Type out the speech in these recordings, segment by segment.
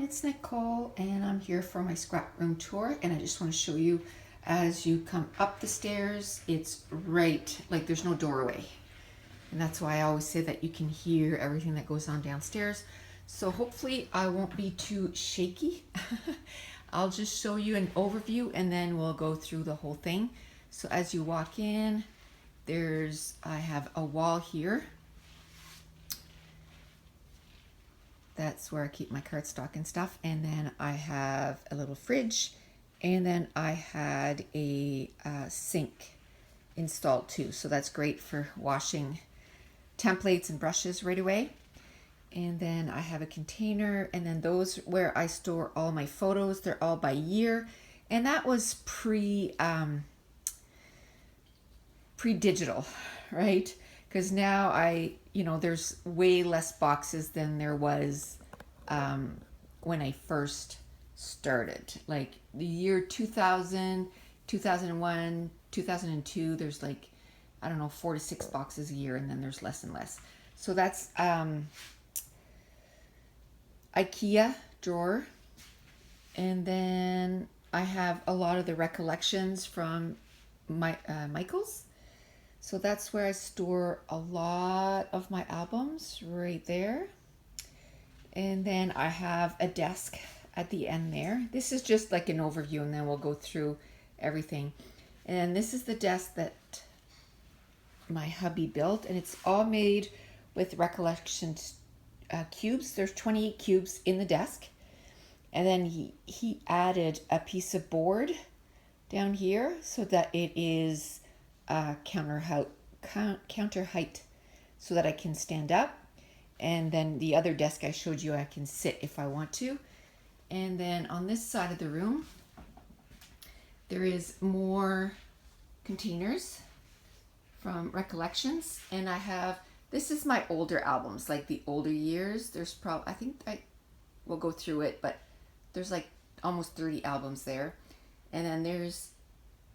it's Nicole and I'm here for my scrap room tour, and I just want to show you as you come up the stairs, it's right, like there's no doorway. And that's why I always say that you can hear everything that goes on downstairs. So hopefully I won't be too shaky. I'll just show you an overview and then we'll go through the whole thing. So as you walk in, I have a wall here. That's where I keep my cardstock and stuff. And then I have a little fridge. And then I had a sink installed too. So that's great for washing templates and brushes right away. And then I have a container, and then those where I store all my photos, they're all by year. And that was pre-digital, right? Because now there's way less boxes than there was when I first started. Like the year 2000, 2001, 2002, there's like, I don't know, 4 to 6 boxes a year, and then there's less and less. So that's IKEA drawer. And then I have a lot of the recollections from Michael's. So that's where I store a lot of my albums right there. And then I have a desk at the end there. This is just like an overview, and then we'll go through everything. And this is the desk that my hubby built, and it's all made with recollection cubes. There's 28 cubes in the desk. And then he added a piece of board down here so that it is counter height so that I can stand up. And then the other desk I showed you, I can sit if I want to. And then on this side of the room, there is more containers from recollections. And this is my older albums, like the older years. There's I think I will go through it, but there's like almost 30 albums there. And then there's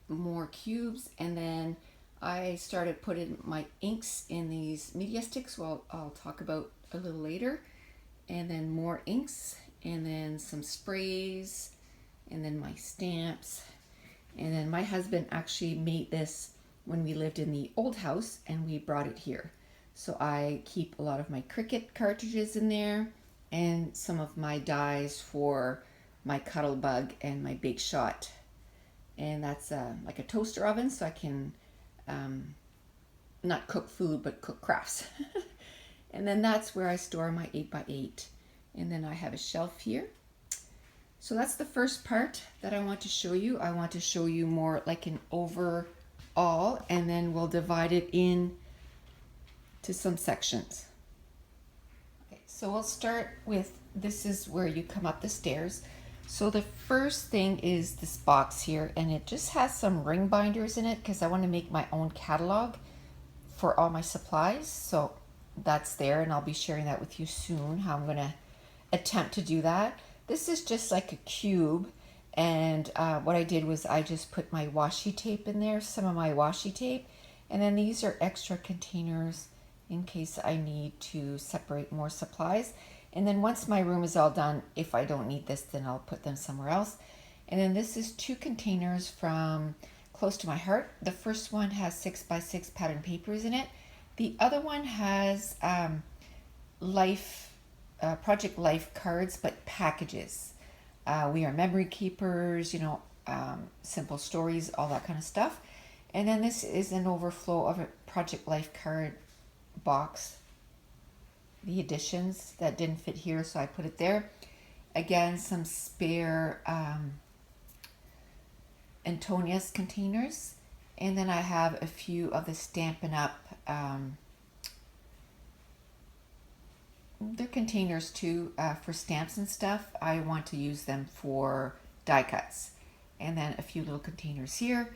more cubes, and then I started putting my inks in these media sticks, well, I'll talk about a little later. And then more inks, and then some sprays, and then my stamps. And then my husband actually made this when we lived in the old house, and we brought it here. So I keep a lot of my Cricut cartridges in there, and some of my dies for my Cuttlebug and my Big Shot. And that's like a toaster oven, so I can not cook food, but cook crafts. And then that's where I store my 8x8. And then I have a shelf here. So that's the first part that I want to show you. I want to show you more like an overall, and then we'll divide it in to some sections. Okay, so we'll start with, this is where you come up the stairs. So the first thing is this box here, and it just has some ring binders in it because I want to make my own catalog for all my supplies. So that's there, and I'll be sharing that with you soon, how I'm going to attempt to do that. This is just like a cube, and what I did was I just put my washi tape in there, some of my washi tape, and then these are extra containers in case I need to separate more supplies. And then once my room is all done, if I don't need this, then I'll put them somewhere else. And then this is 2 containers from Close to My Heart. The first one has 6x6 pattern papers in it. The other one has Project Life cards, but packages. We are memory keepers, simple stories, all that kind of stuff. And then this is an overflow of a Project Life card box. The additions that didn't fit here, so I put it there. Again, some spare Antonius containers. And then I have a few of the Stampin' Up. They're containers too for stamps and stuff. I want to use them for die cuts. And then a few little containers here.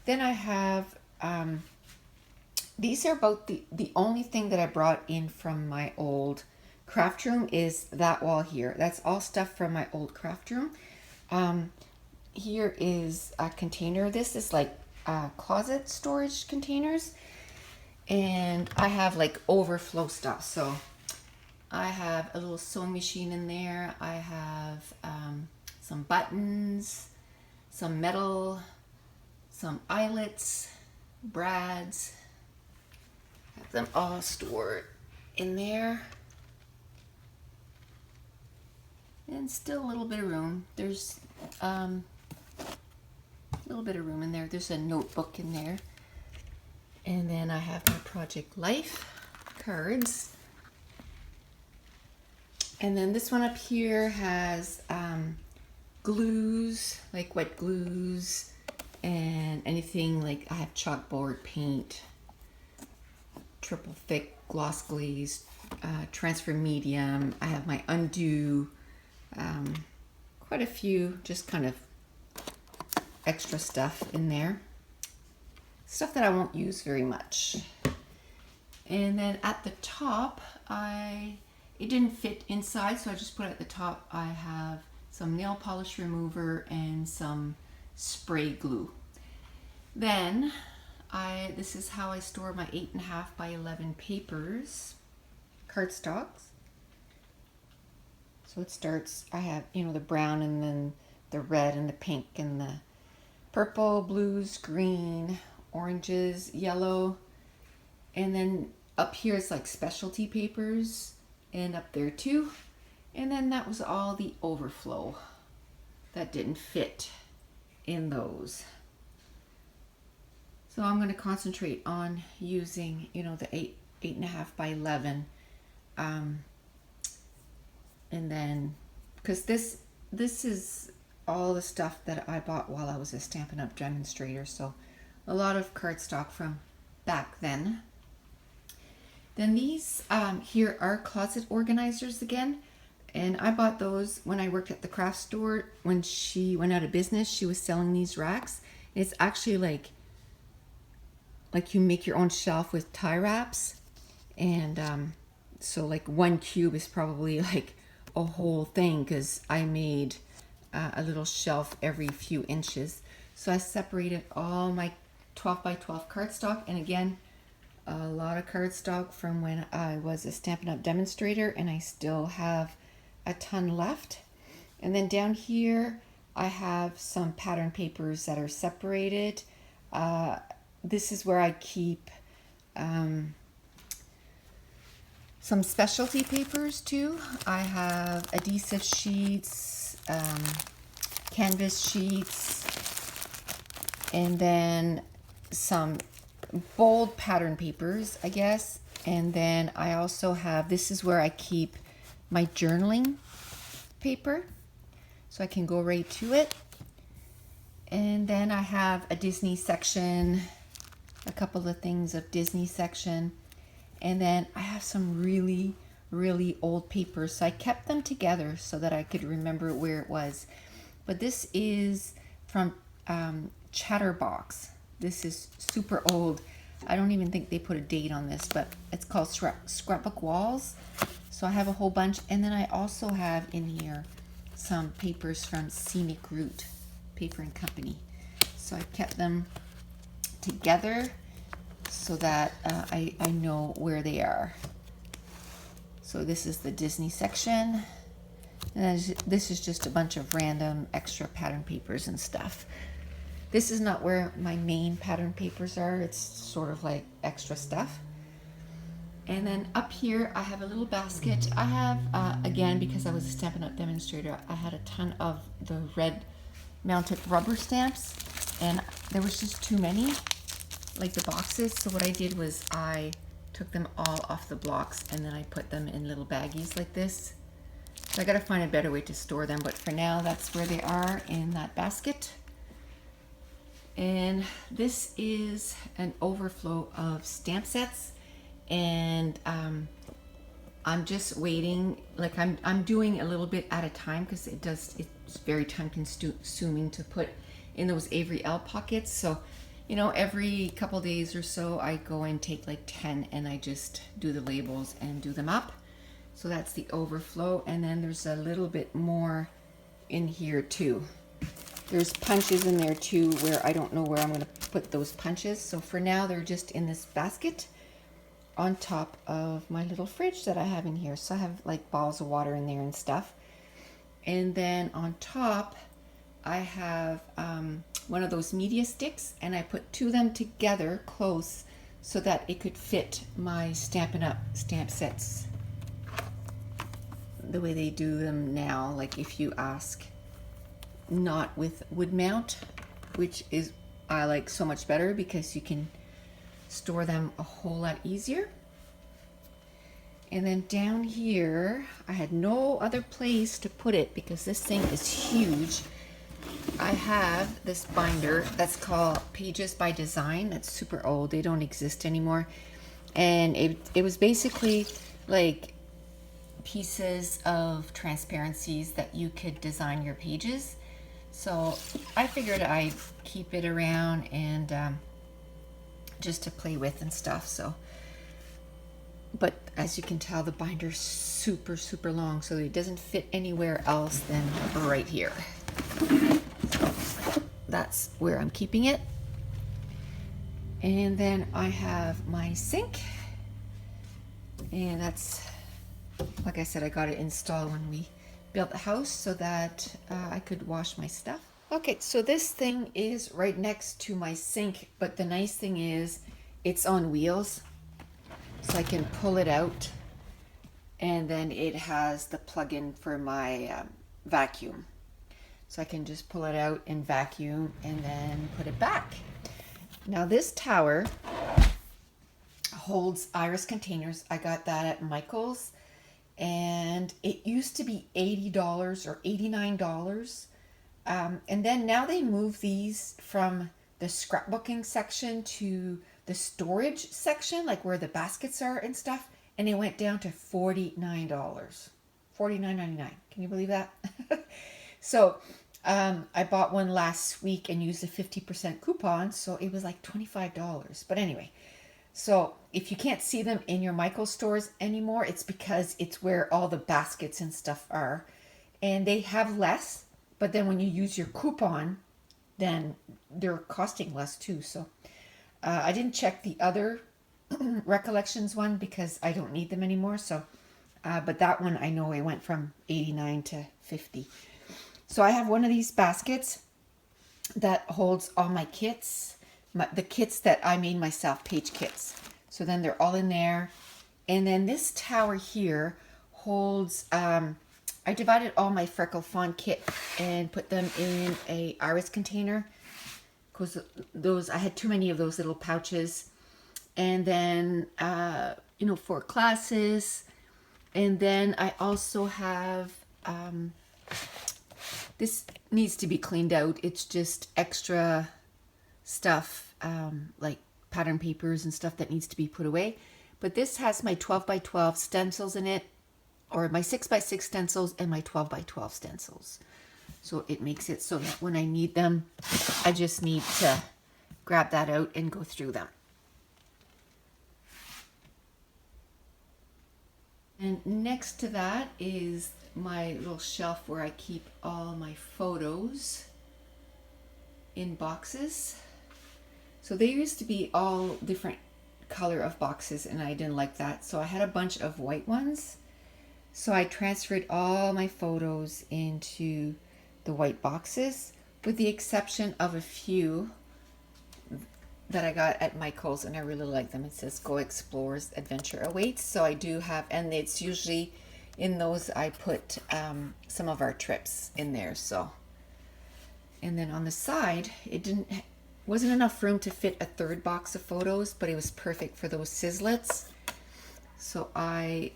Then I have these are about the only thing that I brought in from my old craft room is that wall here. That's all stuff from my old craft room. Here is a container. This is like closet storage containers. And I have like overflow stuff. So I have a little sewing machine in there. I have some buttons, some metal, some eyelets, brads. Have them all stored in there. And still a little bit of room. There's a little bit of room in there. There's a notebook in there. And then I have my Project Life cards. And then this one up here has glues, like wet glues, and anything like I have chalkboard paint, triple thick gloss glaze, transfer medium. I have my undo, quite a few, just kind of extra stuff in there. Stuff that I won't use very much. And then at the top, it didn't fit inside, so I just put it at the top. I have some nail polish remover and some spray glue. Then this is how I store my 8.5 by 11 papers, cardstocks. So it starts, I have, the brown and then the red and the pink and the purple, blues, green, oranges, yellow. And then up here it's like specialty papers, and up there too. And then that was all the overflow that didn't fit in those. So I'm going to concentrate on using, the 8.5 by 11. And then, because this is all the stuff that I bought while I was a Stampin' Up! Demonstrator. So a lot of cardstock from back then. Then these here are closet organizers again. And I bought those when I worked at the craft store. When she went out of business, she was selling these racks. It's actually like you make your own shelf with tie wraps. And so like one cube is probably like a whole thing, because I made a little shelf every few inches. So I separated all my 12 by 12 cardstock. And again, a lot of cardstock from when I was a Stampin' Up! Demonstrator, and I still have a ton left. And then down here I have some pattern papers that are separated. This is where I keep some specialty papers too. I have adhesive sheets, canvas sheets, and then some bold pattern papers, I guess. And then I also have, this is where I keep my journaling paper, so I can go right to it. And then I have a Disney section, a couple of things of Disney section. And then I have some really, really old papers, so I kept them together so that I could remember where it was. But this is from Chatterbox. This is super old. I don't even think they put a date on this, but it's called Scrapbook Walls. So I have a whole bunch. And then I also have in here some papers from Scenic Route Paper and Company. So I kept them together so that I know where they are. So this is the Disney section. And this is just a bunch of random extra pattern papers and stuff. This is not where my main pattern papers are. It's sort of like extra stuff. And then up here, I have a little basket. I have, again, because I was a Stampin' Up! Demonstrator, I had a ton of the red mounted rubber stamps. And there was just too many, like the boxes. So what I did was I took them all off the blocks and then I put them in little baggies like this. So I gotta find a better way to store them. But for now, that's where they are, in that basket. And this is an overflow of stamp sets, and I'm just waiting. Like I'm doing a little bit at a time, because it's very time consuming to put in those Avery L pockets. So every couple days or so I go and take like 10 and I just do the labels and do them up. So that's the overflow. And then there's a little bit more in here too. There's punches in there too, where I don't know where I'm going to put those punches. So for now, they're just in this basket. on top of my little fridge that I have in here. So I have like bottles of water in there and stuff. And then on top, I have one of those media sticks, and I put two of them together close so that it could fit my Stampin' Up! Stamp sets the way they do them now. Like if you ask, not with wood mount, which is I like so much better because you can store them a whole lot easier. And then down here, I had no other place to put it because this thing is huge. I have this binder that's called Pages by Design. That's super old. They don't exist anymore. And it was basically like pieces of transparencies that you could design your pages. So I figured I'd keep it around and just to play with and stuff. So, but as you can tell, the binder's super, super long, so it doesn't fit anywhere else than right here. So that's where I'm keeping it. And then I have my sink, and that's, like I said, I got it installed when we built the house so that I could wash my stuff. Okay, so this thing is right next to my sink, but the nice thing is it's on wheels, so I can pull it out, and then it has the plug-in for my vacuum. So I can just pull it out and vacuum and then put it back. Now this tower holds iris containers. I got that at Michael's, and it used to be $80 or $89. And then now they moved these from the scrapbooking section to the storage section, like where the baskets are and stuff, and it went down to $49. $49.99. Can you believe that? So I bought one last week and used a 50% coupon, so it was like $25. But anyway, so if you can't see them in your Michael's stores anymore, it's because it's where all the baskets and stuff are. And they have less, but then when you use your coupon, then they're costing less too. So I didn't check the other Recollections one because I don't need them anymore. So, but that one I know it went from 89 to 50. So I have one of these baskets that holds all my kits, the kits that I made myself, page kits. So then they're all in there. And then this tower here holds, I divided all my Freckle Fawn kit and put them in a iris container, because those, I had too many of those little pouches. And then, you know, for classes. And then I also have, this needs to be cleaned out. It's just extra stuff, like pattern papers and stuff that needs to be put away. But this has my 12x12 stencils in it, or my 6x6 stencils and my 12x12 stencils. So it makes it so that when I need them, I just need to grab that out and go through them. And next to that is my little shelf where I keep all my photos in boxes. So they used to be all different color of boxes, and I didn't like that. So I had a bunch of white ones. So I transferred all my photos into the white boxes, with the exception of a few that I got at Michael's, and I really like them. It says Go Explorers, Adventure Awaits. So I do have, and it's usually in those I put some of our trips in there. So, and then on the side, it wasn't enough room to fit a third box of photos, but it was perfect for those sizzlets. So I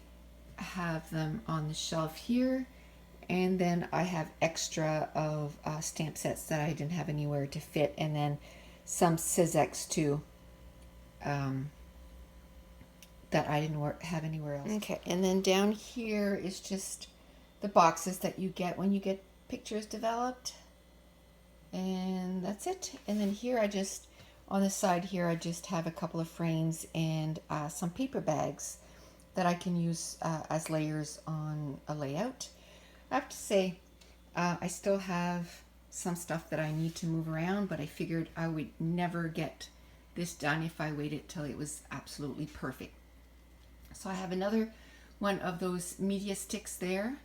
have them on the shelf here, and then I have extra of stamp sets that I didn't have anywhere to fit, and then some Sizzix too, that I didn't have anywhere else. Okay, and then down here is just the boxes that you get when you get pictures developed, and that's it. And then here I just, on the side here, I just have a couple of frames and some paper bags that I can use as layers on a layout. I have to say, I still have some stuff that I need to move around, but I figured I would never get this done if I waited till it was absolutely perfect. So I have another one of those media sticks there,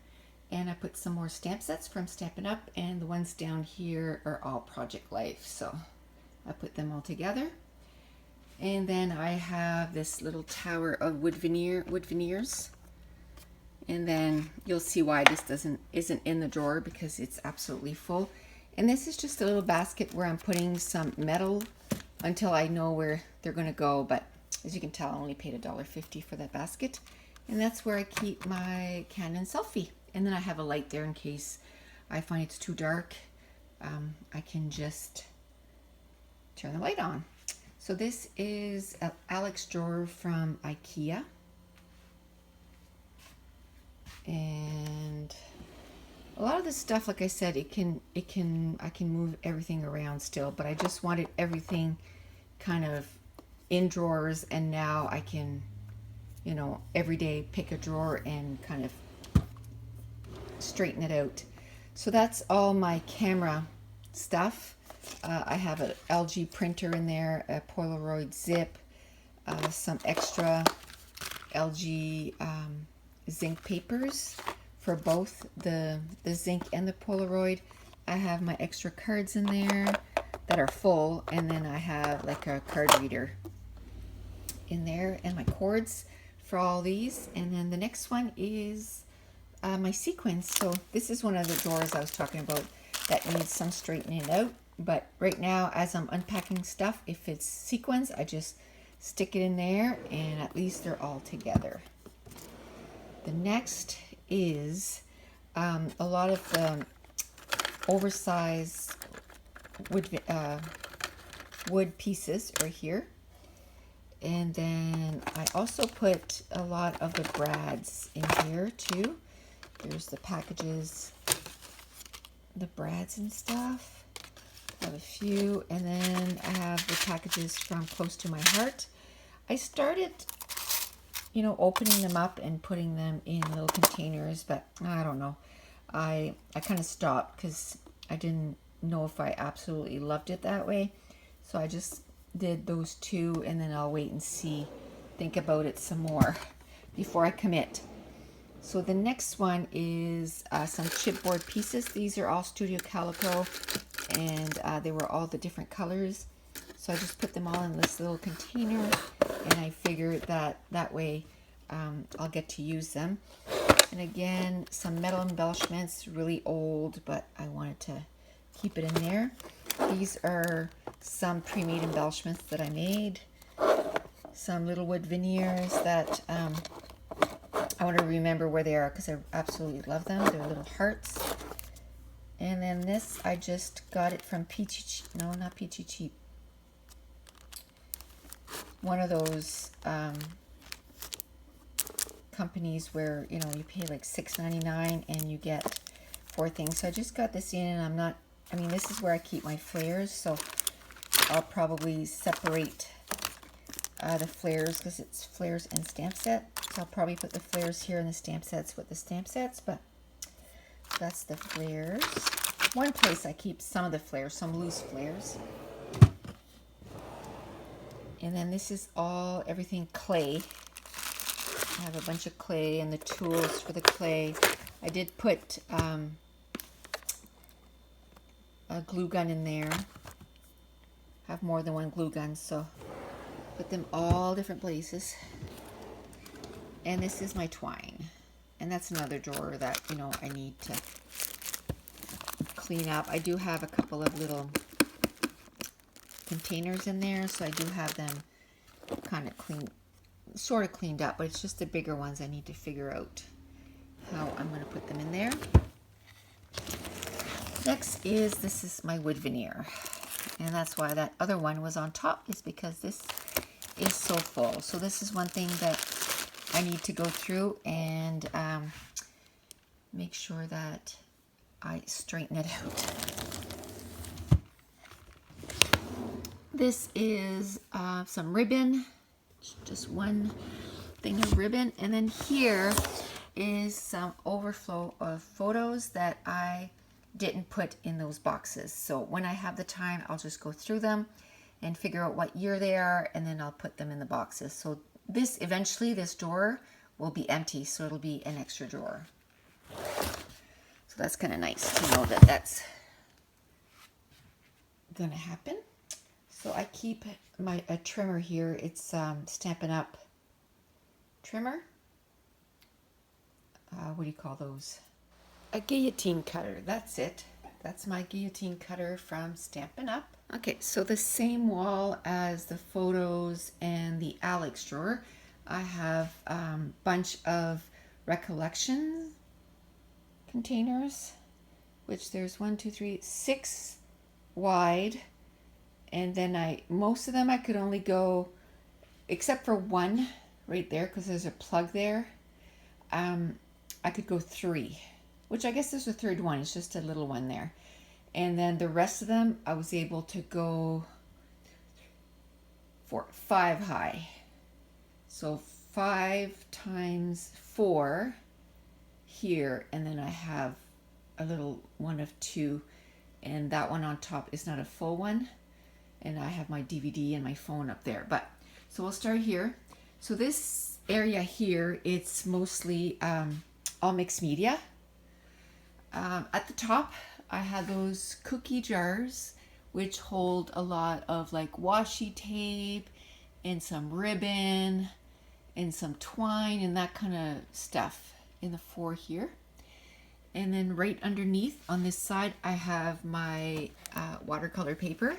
and I put some more stamp sets from Stampin' Up, and the ones down here are all Project Life, so I put them all together. And then I have this little tower of wood veneers, and then you'll see why this isn't in the drawer, because it's absolutely full. And this is just a little basket where I'm putting some metal until I know where they're going to go, but as you can tell, I only paid $1.50 for that basket. And that's where I keep my Canon selfie. And then I have a light there in case I find it's too dark. I can just turn the light on. So this is an Alex drawer from IKEA. And a lot of this stuff, like I said, I can move everything around still, but I just wanted everything kind of in drawers, and now I can, you know, every day pick a drawer and kind of straighten it out. So that's all my camera stuff. I have an LG printer in there, a Polaroid zip, some extra LG zinc papers for both the zinc and the Polaroid. I have my extra cards in there that are full, and then I have like a card reader in there, and my cords for all these. And then the next one is my sequins. So this is one of the drawers I was talking about that needs some straightening out. But right now, as I'm unpacking stuff, if it's sequins, I just stick it in there, and at least they're all together. The next is a lot of the oversized wood pieces right here. And then I also put a lot of the brads in here too. There's the packages, the brads and stuff. I have a few, and then I have the packages from Close to My Heart. I started, you know, opening them up and putting them in little containers, but I don't know. I kind of stopped because I didn't know if I absolutely loved it that way. So I just did those two, and then I'll wait and see, think about it some more before I commit. So the next one is some chipboard pieces. These are all Studio Calico, and they were all the different colors. So I just put them all in this little container, and I figured that way I'll get to use them. And again, some metal embellishments, really old, but I wanted to keep it in there. These are some pre-made embellishments that I made. Some little wood veneers that I want to remember where they are because I absolutely love them. They're little hearts. And then this, I just got it from Peachy Cheap. No, not Peachy Cheap. One of those companies where, you know, you pay like $6.99 and you get 4 things. So I just got this in, and I'm not, I mean, this is where I keep my flares. So I'll probably separate the flares because it's flares and stamp set. So I'll probably put the flares here and the stamp sets with the stamp sets, but that's the flares. One place I keep some of the flares, some loose flares. And then this is all, everything clay. I have a bunch of clay and the tools for the clay. I did put a glue gun in there. I have more than one glue gun, so put them all different places. And this is my twine. And that's another drawer that, you know, I need to clean up. I do have a couple of little containers in there, so I do have them kind of clean, sort of cleaned up, but it's just the bigger ones I need to figure out how I'm going to put them in there. Next is, this is my wood veneer, and that's why that other one was on top, is because this is so full. So this is one thing that I need to go through and make sure that I straighten it out. This is some ribbon, just one thing of ribbon, and then here is some overflow of photos that I didn't put in those boxes. So when I have the time, I'll just go through them and figure out what year they are, and then I'll put them in the boxes. So eventually this drawer will be empty, so it'll be an extra drawer. So that's kind of nice to know that that's gonna happen. So I keep a trimmer here. It's Stampin' Up trimmer. What do you call those? A guillotine cutter. That's it. That's my guillotine cutter from Stampin' Up. Okay, so the same wall as the photos and the Alex drawer, I have a bunch of recollection containers, which there's 6 wide, and then most of them I could only go, except for one right there because there's a plug there, I could go 3, which I guess there's a third one. It's just a little one there. And then the rest of them, I was able to go for 5 high. So 5 times 4 here, and then I have a little one of 2, and that one on top is not a full one. And I have my DVD and my phone up there. But so we'll start here. So this area here, it's mostly all mixed media. At the top, I have those cookie jars, which hold a lot of like washi tape and some ribbon and some twine and that kind of stuff in the 4 here. And then right underneath on this side, I have my watercolor paper,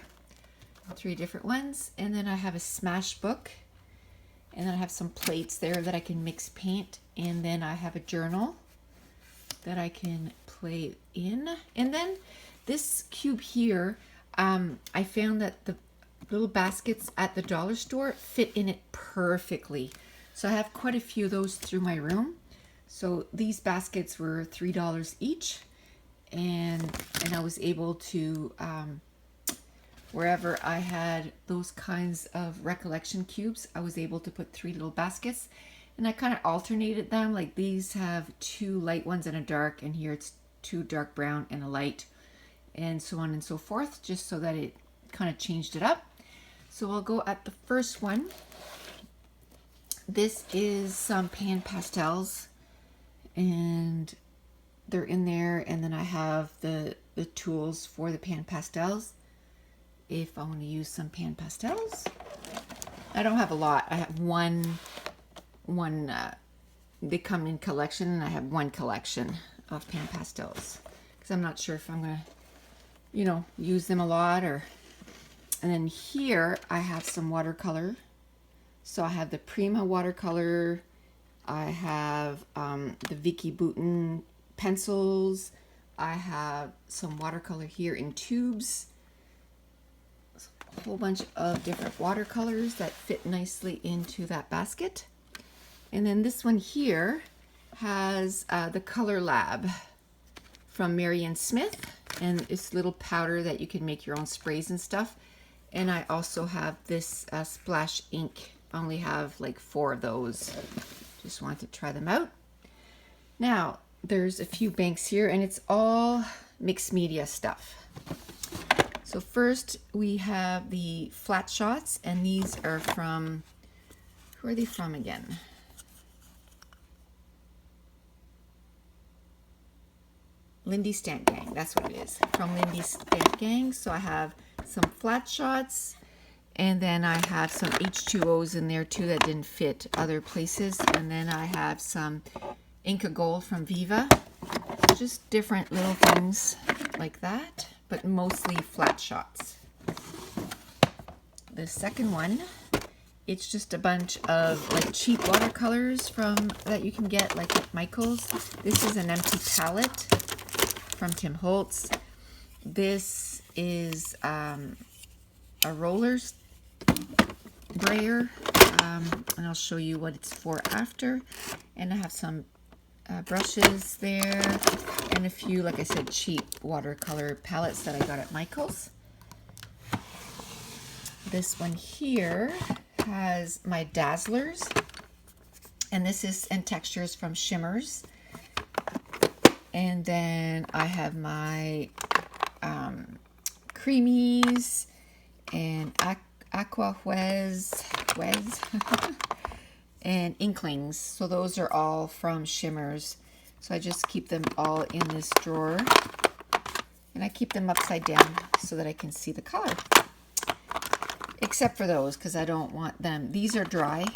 3 different ones. And then I have a smash book. And then I have some plates there that I can mix paint. And then I have a journal that I can play in. And then this cube here, I found that the little baskets at the dollar store fit in it perfectly. So I have quite a few of those through my room. So these baskets were $3 each, and I was able to, wherever I had those kinds of recollection cubes, I was able to put 3 little baskets, and I kind of alternated them. Like these have 2 light ones and a dark, and here it's 2 dark brown and a light, and so on and so forth, just so that it kind of changed it up. So I'll go at the first one. This is some pan pastels, and they're in there, and then I have the tools for the pan pastels if I want to use some pan pastels. I don't have a lot. I have one they come in collection, and I have 1 collection of pan pastels because I'm not sure if I'm gonna use them a lot. And then here I have some watercolor. So I have the Prima watercolor, I have the Vicky Bouton pencils, I have some watercolor here in tubes, a whole bunch of different watercolors that fit nicely into that basket. And then this one here has the Color Lab from Marion Smith, and it's little powder that you can make your own sprays and stuff. And I also have this splash ink. I only have like 4 of those. Just wanted to try them out. Now, there's a few banks here, and it's all mixed media stuff. So first we have the flat shots, and these are from, who are they from again? Lindy Stamp Gang, that's what it is, from Lindy Stamp Gang. So I have some flat shots, and then I have some H2Os in there too that didn't fit other places. And then I have some Inca Gold from Viva. Just different little things like that, but mostly flat shots. The second one, it's just a bunch of like cheap watercolors that you can get like at Michael's. This is an empty palette from Tim Holtz. This is a rollers brayer, and I'll show you what it's for after. And I have some brushes there, and a few, like I said, cheap watercolor palettes that I got at Michael's. This one here has my Dazzlers, and this is and textures from Shimmers. And then I have my Creamies and Aqua Huez and Inklings. So those are all from Shimmers. So I just keep them all in this drawer. And I keep them upside down so that I can see the color. Except for those, because I don't want them. These are dry,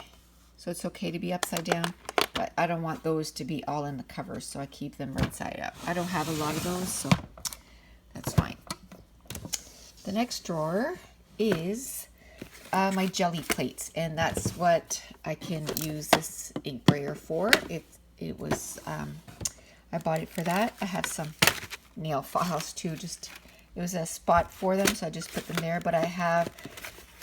so it's okay to be upside down. But I don't want those to be all in the cover, so I keep them right side up. I don't have a lot of those, so that's fine. The next drawer is my jelly plates, and that's what I can use this ink brayer for. It was I bought it for that. I have some nail files too. Just it was a spot for them, so I just put them there. But I have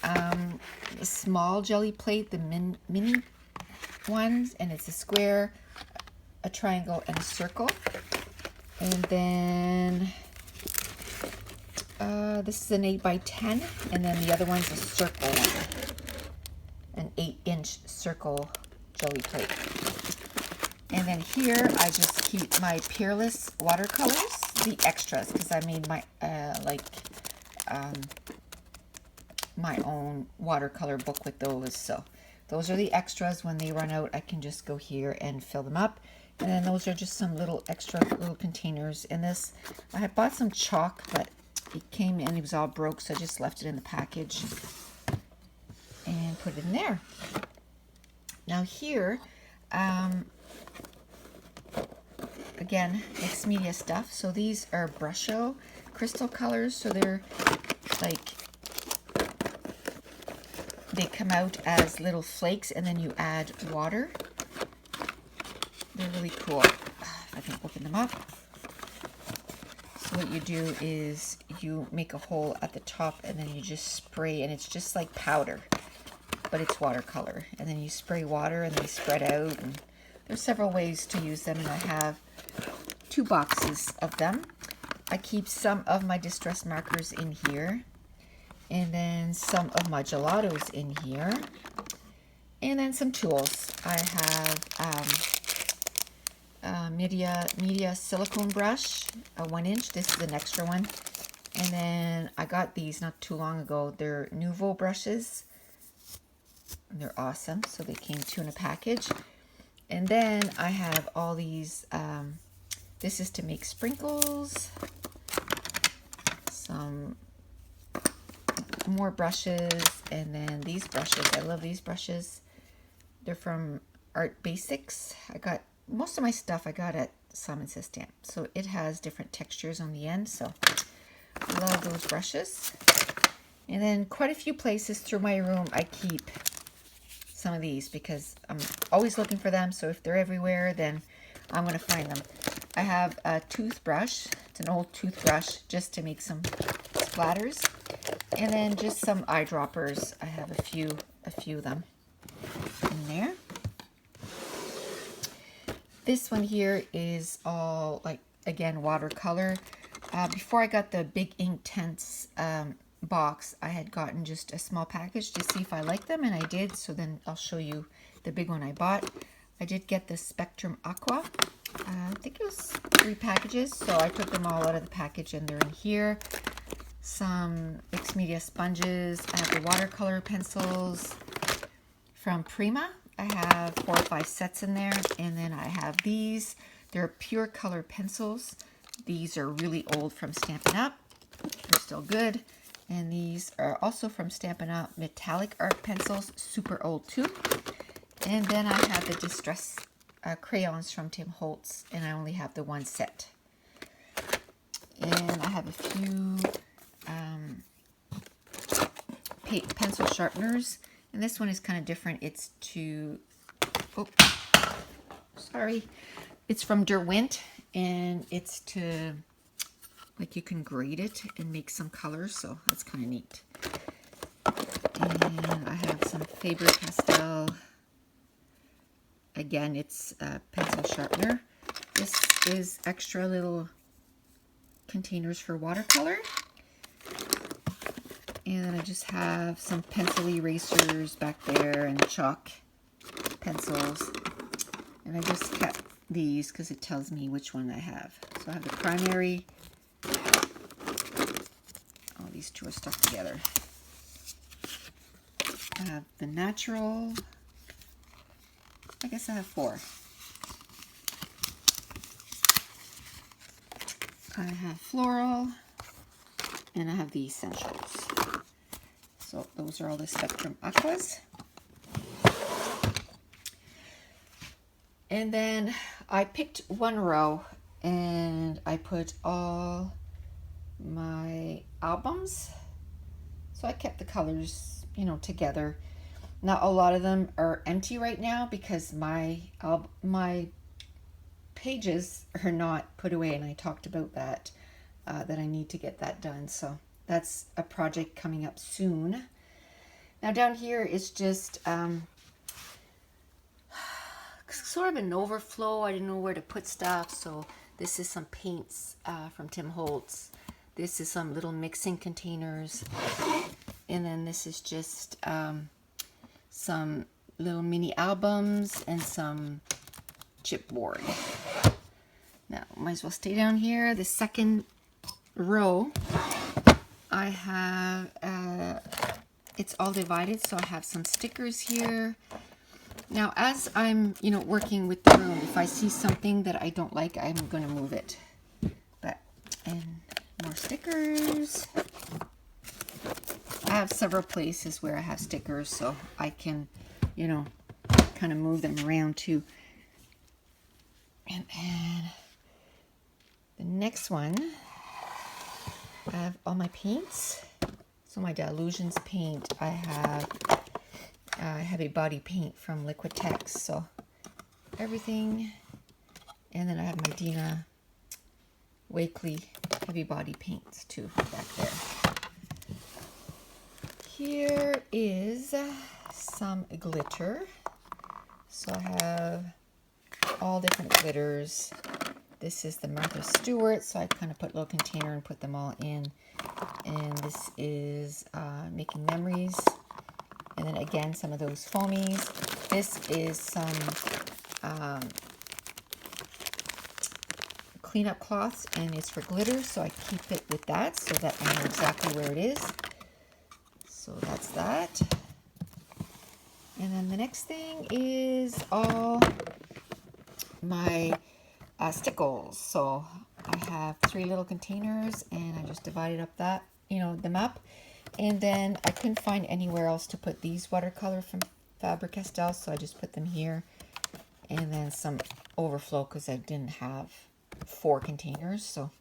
a small jelly plate, the mini ones, and it's a square, a triangle, and a circle. And then this is an 8 by 10, and then the other one's a circle one, an 8-inch circle jelly plate. And then here I just keep my Peerless watercolors, the extras, because I made my my own watercolor book with those. So those are the extras. When they run out, I can just go here and fill them up. And then those are just some little extra little containers. In this, I had bought some chalk, but it came and it was all broke, so I just left it in the package and put it in there. Now here, again, mixed media stuff. So these are Brusho crystal colors. So they're like, they come out as little flakes and then you add water. They're really cool. If I can open them up. So what you do is you make a hole at the top and then you just spray, and it's just like powder, but it's watercolor. And then you spray water and they spread out. And there's several ways to use them, and I have 2 boxes of them. I keep some of my distress markers in here, and then some of my gelatos in here, and then some tools. I have media silicone brush, a 1-inch. This is an extra one. And then I got these not too long ago. They're Nouveau brushes. They're awesome. So they came 2 in a package. And then I have all these, this is to make sprinkles, some more brushes, and then these brushes. I love these brushes. They're from Art Basics. I got most of my stuff I got at Simon Says Stamp. So it has different textures on the end. So I love those brushes. And then quite a few places through my room I keep some of these because I'm always looking for them. So if they're everywhere, then I'm going to find them. I have a toothbrush. It's an old toothbrush just to make some splatters. And then just some eyedroppers. I have a few of them in there. This one here is all, like, again, watercolor. Before I got the Big Inktense box, I had gotten just a small package to see if I liked them, and I did. So then I'll show you the big one I bought. I did get the Spectrum Aqua. I think it was 3 packages, so I took them all out of the package, and they're in here. Some mixed media sponges. I have the watercolor pencils from Prima. I have 4 or 5 sets in there, and then I have these. They're pure color pencils. These are really old from Stampin' Up. They're still good. And these are also from Stampin' Up, metallic art pencils, super old too. And then I have the Distress crayons from Tim Holtz, and I only have the 1 set. And I have a few pencil sharpeners. And this one is kind of different. It's to, it's from Derwent, and it's to, like, you can grade it and make some colors, so that's kind of neat. And I have some Faber-Castell. Again, it's a pencil sharpener. This is extra little containers for watercolor. And then I just have some pencil erasers back there and chalk pencils. And I just kept these because it tells me which one I have. So I have the primary. Oh, these 2 are stuck together. I have the natural. I guess I have 4. I have floral, and I have the essentials. So those are all the Spectrum Aquas. And then I picked one row and I put all my albums. So I kept the colors, you know, together. Now a lot of them are empty right now because my pages are not put away, and I talked about that, that I need to get that done. So that's a project coming up soon. Now down here is just sort of an overflow. I didn't know where to put stuff, so this is some paints from Tim Holtz. This is some little mixing containers, and then this is just some little mini albums and some chipboard. Now might as well stay down here. The second row I have it's all divided, so I have some stickers here. Now, as I'm, you know, working with the room, if I see something that I don't like, I'm going to move it. And more stickers. I have several places where I have stickers, so I can, you know, kind of move them around too. And then the next one, I have all my paints. So my Dilutions paint, I have heavy body paint from Liquitex, so everything. And then I have my Dina Wakley heavy body paints too back there. Here is some glitter. So I have all different glitters. This is the Martha Stewart, so I kind of put a little container and put them all in. And this is Making Memories. And then again, some of those foamies. This is some cleanup cloths, and it's for glitter, so I keep it with that so that I know exactly where it is. So that's that. And then the next thing is all my stickles. So I have 3 little containers, and I just divided up that, you know, them up. And then I couldn't find anywhere else to put these watercolor from Faber-Castell, so I just put them here. And then some overflow because I didn't have 4 containers, so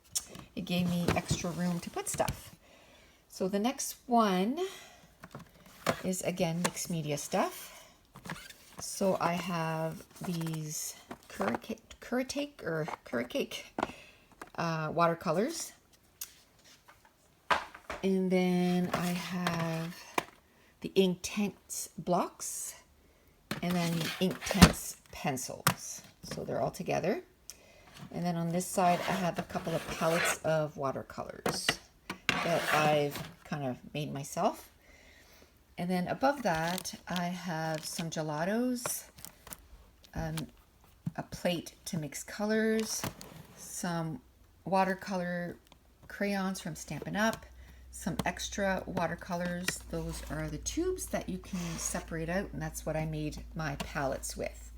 it gave me extra room to put stuff. So the next one is again mixed media stuff. So I have these Cake watercolors. And then I have the Inktense blocks, and then the Inktense pencils. So they're all together. And then on this side, I have a couple of palettes of watercolors that I've kind of made myself. And then above that, I have some gelatos, a plate to mix colors, some watercolor crayons from Stampin' Up, some extra watercolors. Those are the tubes that you can separate out, and that's what I made my palettes with.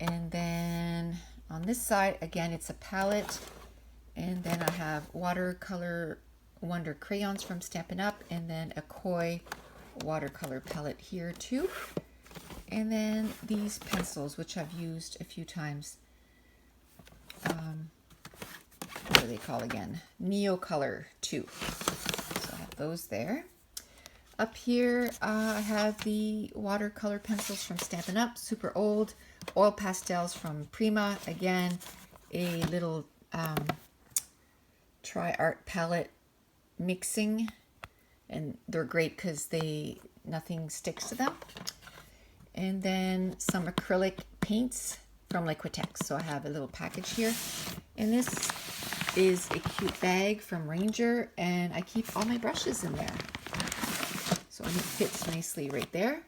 And then on this side, again, it's a palette, and then I have watercolor Wonder crayons from Stampin' Up, and then a Koi watercolor palette here too. And then these pencils, which I've used a few times. What do they call again? Neocolor 2. So I have those there. Up here, I have the watercolor pencils from Stampin' Up, super old. Oil pastels from Prima. Again, a little tri-art palette mixing. And they're great because nothing sticks to them. And then some acrylic paints from Liquitex. So I have a little package here. And this is a cute bag from Ranger, and I keep all my brushes in there. So it fits nicely right there.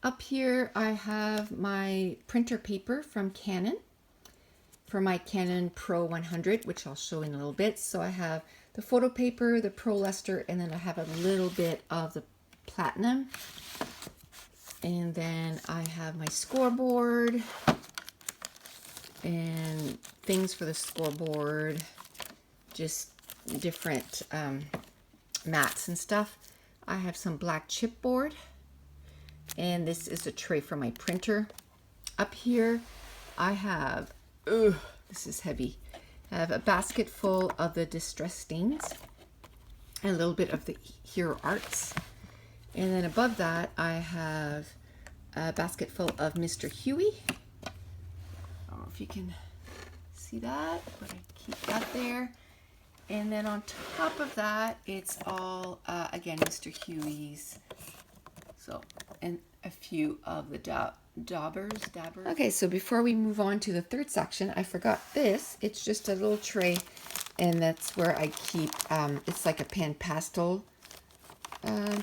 Up here I have my printer paper from Canon for my Canon Pro 100, which I'll show in a little bit. So I have the photo paper, the Pro Luster, and then I have a little bit of the Platinum. And then I have my scoreboard and things for the scoreboard, just different mats and stuff. I have some black chipboard, and this is a tray for my printer. Up here I have, this is heavy. I have a basket full of the distress stains and a little bit of the Hero Arts. And then above that I have a basket full of Mr. Huey. I don't know if you can see that, but I keep that there. And then on top of that, it's all, again, Mr. Huey's. So, and a few of the dabbers. Okay, so before we move on to the third section, I forgot this. It's just a little tray, and that's where I keep, it's like a pan pastel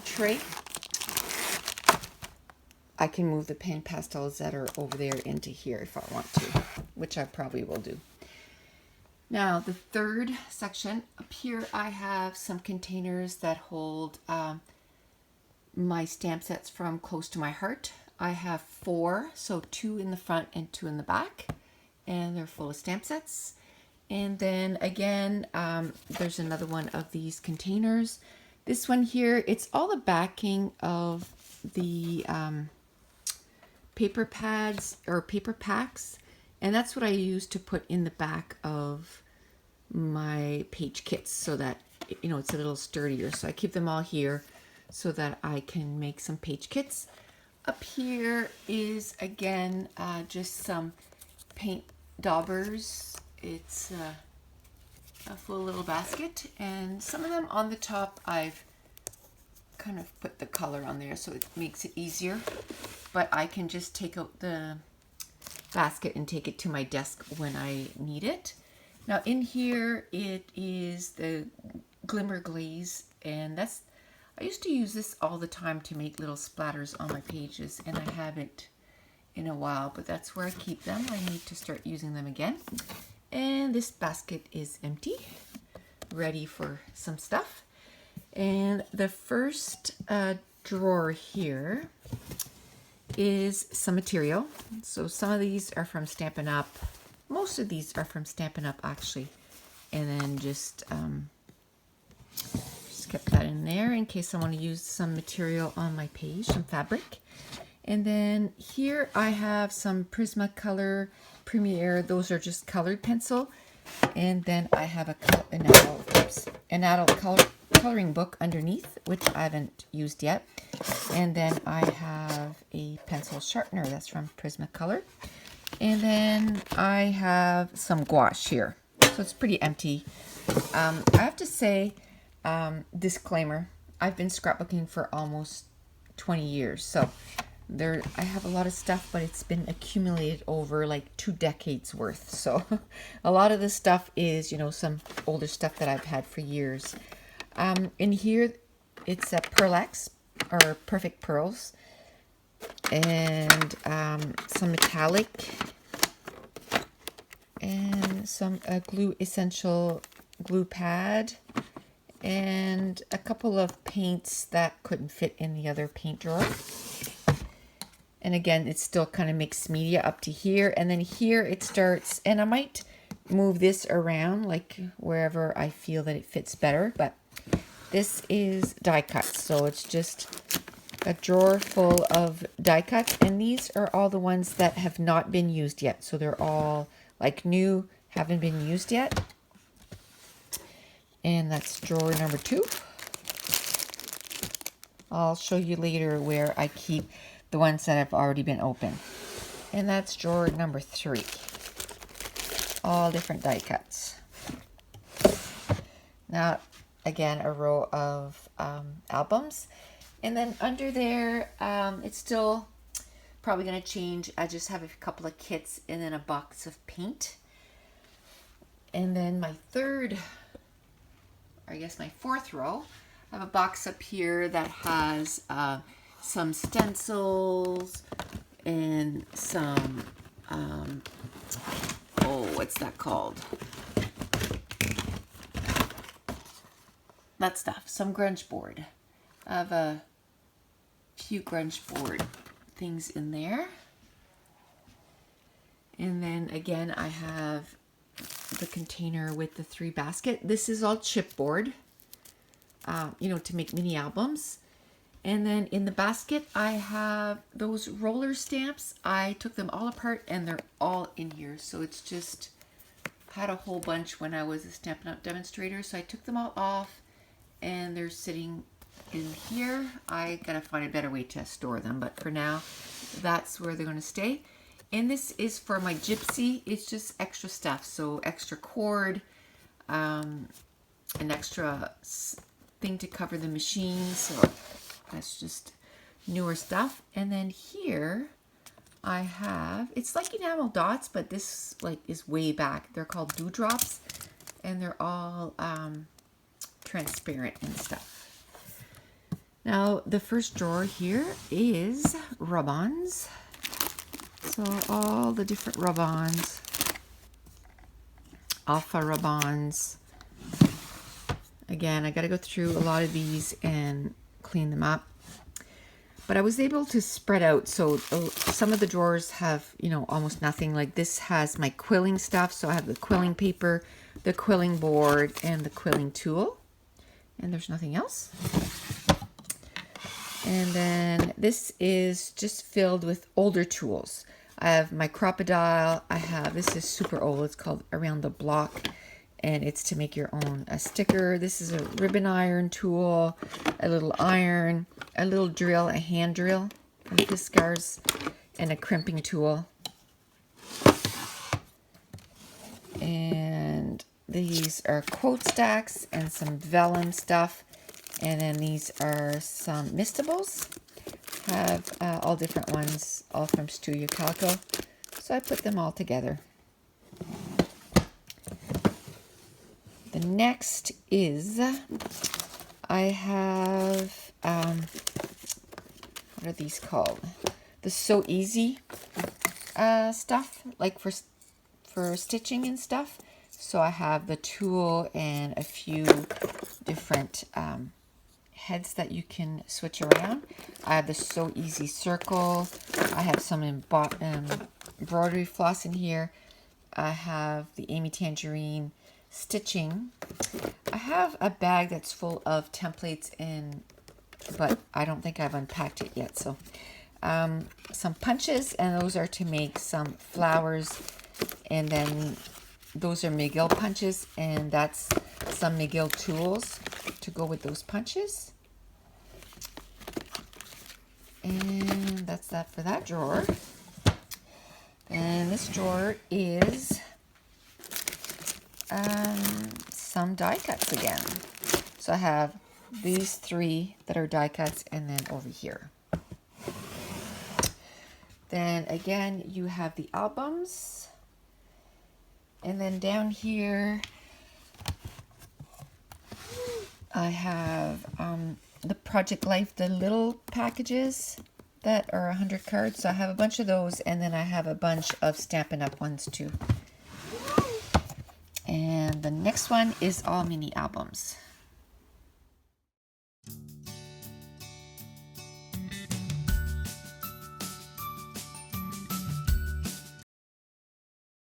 tray. I can move the pan pastels that are over there into here if I want to, which I probably will do. Now, the third section, up here I have some containers that hold my stamp sets from Close to My Heart. I have 4, so 2 in the front and 2 in the back, and they're full of stamp sets. And then again, there's another one of these containers. This one here, it's all the backing of the paper pads or paper packs. And that's what I use to put in the back of my page kits so that, you know, it's a little sturdier. So I keep them all here so that I can make some page kits. Up here is, again, just some paint daubers. It's a full little basket. And some of them on the top, I've kind of put the color on there so it makes it easier. But I can just take out the basket and take it to my desk when I need it. Now in here it is the Glimmer Glaze, and that's, I used to use this all the time to make little splatters on my pages, and I haven't in a while, but that's where I keep them. I need to start using them again. And this basket is empty, ready for some stuff. And the first drawer here is some material. So some of these are from Stampin' Up. Most of these are from Stampin' Up, actually. And then just kept that in there in case I want to use some material on my page, some fabric. And then here I have some Prismacolor Premiere. Those are just colored pencil. And then I have an adult coloring book underneath, which I haven't used yet. And then I have a pencil sharpener that's from Prismacolor. And then I have some gouache here. So it's pretty empty. I have to say, disclaimer, I've been scrapbooking for almost 20 years. So I have a lot of stuff, but it's been accumulated over like 2 decades worth. So a lot of this stuff is, you know, some older stuff that I've had for years. In here, it's a Pearl-Ex, or Perfect Pearls, and some metallic, and some glue essential glue pad, and a couple of paints that couldn't fit in the other paint drawer. And again, it's still kind of mixed media up to here, and then here it starts, and I might move this around like wherever I feel that it fits better, but this is die cuts, so it's just a drawer full of die cuts, and these are all the ones that have not been used yet. So they're all like new, haven't been used yet. And that's drawer number 2. I'll show you later where I keep the ones that have already been opened. And that's drawer number 3. All different die cuts. Now, again, a row of albums. And then under there, it's still probably going to change. I just have a couple of kits and then a box of paint. And then my third, or I guess my 4th row, I have a box up here that has some stencils and some, what's that called? That stuff, some grunge board. I have a few grunge board things in there. And then again, I have the container with the 3 basket. This is all chipboard, you know, to make mini albums. And then in the basket, I have those roller stamps. I took them all apart and they're all in here. So it's just, had a whole bunch when I was a Stampin' Up! Demonstrator. So I took them all off and they're sitting in here. I gotta find a better way to store them, but for now, that's where they're gonna stay. And this is for my gypsy. It's just extra stuff. So extra cord, an extra thing to cover the machine. So that's just newer stuff. And then here I have, it's like enamel dots, but this like is way back. They're called dewdrops and they're all transparent and stuff. Now the first drawer here is rub-ons. So all the different rub-ons, alpha rub-ons. Again, I got to go through a lot of these and clean them up. But I was able to spread out. So some of the drawers have, you know, almost nothing. Like this has my quilling stuff. So I have the quilling paper, the quilling board, and the quilling tool. And there's nothing else. And then this is just filled with older tools. I have my crocodile. I have, this is super old. It's called Around the Block. And it's to make your own sticker. This is a ribbon iron tool, a little iron, a little drill, a hand drill from Fiskars, and a crimping tool. And these are quote stacks and some vellum stuff. And then these are some mistables. Have all different ones, all from Studio Calico. So I put them all together. The next is, I have, what are these called? The So Easy stuff, like for stitching and stuff. So I have the tool and a few different heads that you can switch around. I have the So Easy circle. I have some embroidery floss in here. I have the Amy Tangerine stitching. I have a bag that's full of templates but I don't think I've unpacked it yet. So some punches, and those are to make some flowers. And then those are McGill punches, and that's some McGill tools to go with those punches. And that's that for that drawer. And this drawer is some die cuts again. So I have these 3 that are die cuts, and then over here. Then again, you have the albums. And then down here, I have the Project Life, the little packages that are 100 cards. So I have a bunch of those, and then I have a bunch of Stampin' Up! Ones too. And the next one is all mini albums.